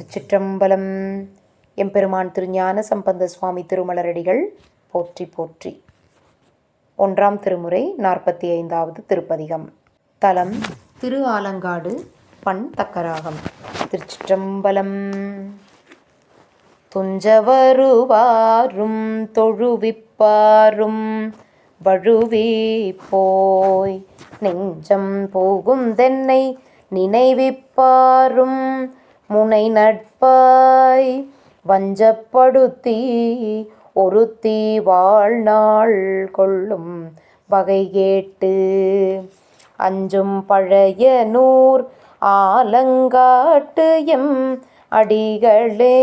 திருச்சிற்றம்பலம். எம்பெருமான் திருஞான சம்பந்த சுவாமி திருமலரடிகள் போற்றி போற்றி. 1ஆம் திருமுறை 45வது திருப்பதிகம். தலம் திரு ஆலங்காடு. பண் தக்கராகம். திருச்சிற்றம்பலம். துஞ்சவருவாரும் தொழுவிப்பாரும் வழுவி போய் நெஞ்சம் போகுந்தென்னை நினைவிப்பாரும் முனை நட்பாய் வஞ்சப்படுத்தி ஒருத்தி வாழ்நாள் கொள்ளும் வகை கேட்டு அஞ்சும் பழைய நூர் ஆலங்காட்டு எம் அடிகளே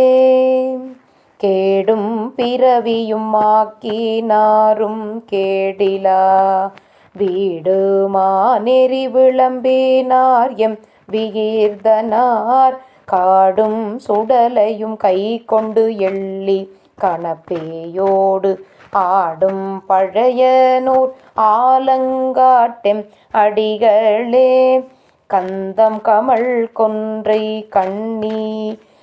கேடும் பிறவியும் ஆக்கினாரும் கேடிலா வீடுமா நெறி விளம்பினார் எம் விகீர்தனார் காடும் சுடலையும் கை கொண்டு எள்ளி கணப்பேயோடு ஆடும் பழைய நூர் ஆலங்காட்டெம் அடிகளே கந்தம் கமல் கொன்றை கண்ணி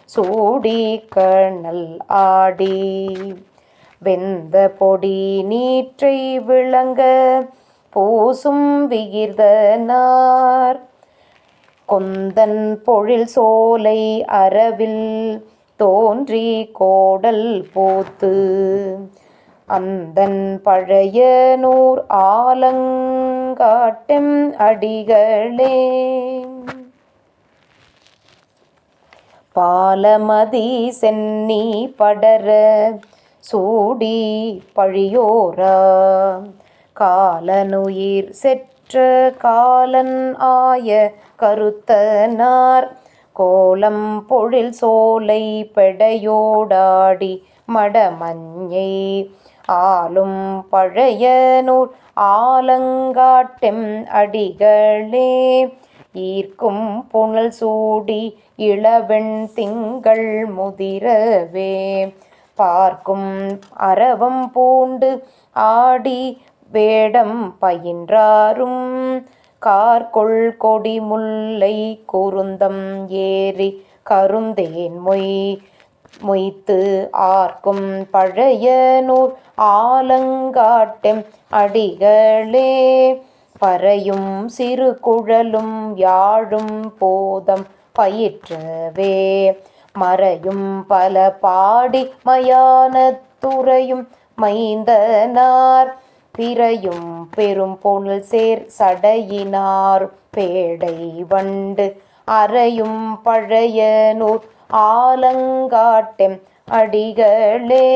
சூடி கணல் ஆடி வெந்த பொடி நீற்றை விளங்க பூசும் விகிர்தனார் கொந்தன் பொழில் சோலை அரவில் தோன்றி கோடல் போத்து அந்தன் பழைய நூர் ஆலங்காட்டெம் அடிகளே பாலமதி சென்னி படர சூடி பழியோரா காலனுயிர் செற்ற காலன் ஆய கருத்தனார் கோலம் பொழில் சோலை பெடையோடாடி மடமஞ்சை ஆளும் பழைய நூர் ஆலங்காட்டெம் அடிகளே ஈர்க்கும் புனல் சூடி இளவெண் திங்கள் முதிரவே பார்க்கும் அரவம் பூண்டு ஆடி வேடம் பயின்றாரும் கார்கொள் கொடி முல்லை குருந்தம் ஏறி கருந்தேன் மொய்த்து ஆர்க்கும் பழைய நூர் ஆலங்காட்டெம் அடிகளே பறையும் சிறு குழலும் யாழும் போதம் பயிற்றவே மறையும் பல பாடி மயானத்துறையும் மைந்தனார் பிறையும் பெரும் பொருள் சேர் சடையினார் பேடை வண்டு அறையும் பழைய நூர் ஆலங்காட்டெம் அடிகளே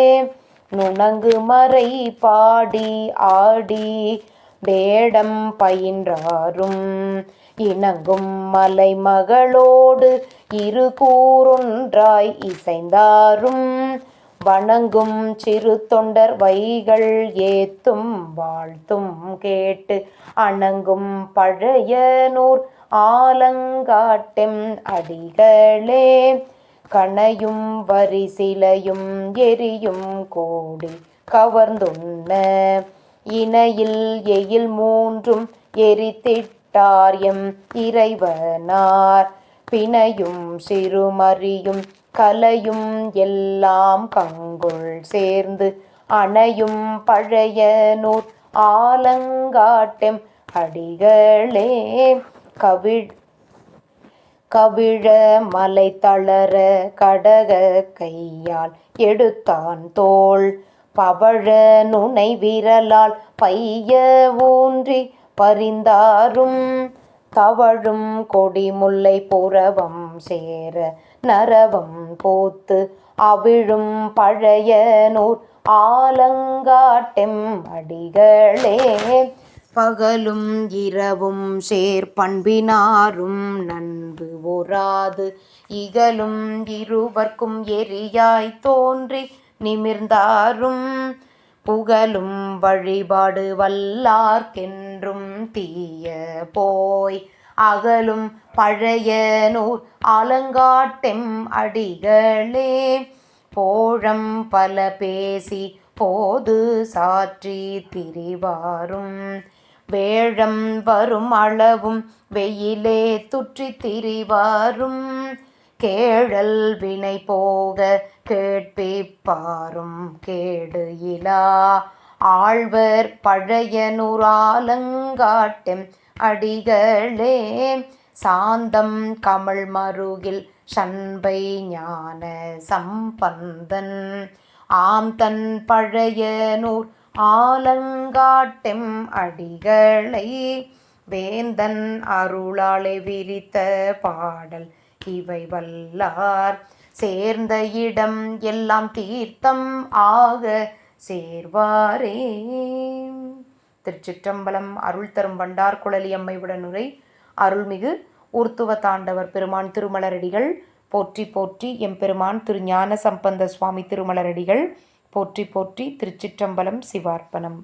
நுணங்கு மறை பாடி ஆடி வேடம் பயின்றாரும் இணங்கும் மலை மகளோடு இரு கூறொன்றாய் இசைந்தாரும் வணங்கும் சிறு தொண்டர் வைகள் ஏத்தும் வாழ்த்தும் கேட்டு அணங்கும் பழைய நூர் ஆலங்காட்டெம் அடிகளே கணையும் வரிசிலையும் எரியும் கோடி கவர்ந்துண்ண இணையில் எயில் மூன்றும் எரித்திட்டார் எம் இறைவனார் பிணையும் சிறுமறியும் கலையும் எல்லாம் கங்குள் சேர்ந்து அணையும் பழைய நூர் ஆலங்காட்டெம் அடிகளே கவிழ மலை தளர கடக கையால் எடுத்தான் தோள் பவழ நுனை விரலால் பைய ஊன்றி பரிந்தாரும் தவழும் கொடி முல்லை புறவம் சேர நரவம் போத்து அவிழும் பழைய நூர் ஆலங்காட்டெம் அடிகளே பகலும் இரவும் சேர் பண்பினாரும் நன்பு ஒராது இகலும் இருவர்க்கும் எரியாய் தோன்றி நிமிர்ந்தாரும் புகழும் வழிபாடு வல்லார்க்கென்றும் தீய போய் அகலும் பழைய நூர் ஆலங்காட்டெம் அடிகளே போழம் பல பேசி போது சாற்றி திரிவாரும் வேழம் வரும் அளவும் வெயிலே துற்றி திரிவாரும் கேழல் வினை போக கேட்பிப்பாரும் கேடு இலா ஆழ்வர் பழைய நூறாலங்காட்டும் அடிகளே சாந்தம் கமழ் மருகில் சண்பை ஞான சம்பந்தன் ஆம்தன் பழைய நூர் ஆலங்காட்டெம் அடிகளை வேந்தன் அருளாலே விரித்த பாடல் இவை வல்லார் சேர்ந்த இடம் எல்லாம் தீர்த்தம் ஆக சேர்வாரே. திருச்சிற்றம்பலம். அருள் தரும் வண்டார் குழலி அம்மையுடன் உரை அருள்மிகு ஊர்த்துவ தாண்டவர் பெருமான் திருமலரடிகள் போற்றி போற்றி. எம்பெருமான் திருஞான சம்பந்த சுவாமி திருமலரடிகள் போற்றி போற்றி. திருச்சிற்றம்பலம். சிவார்ப்பணம்.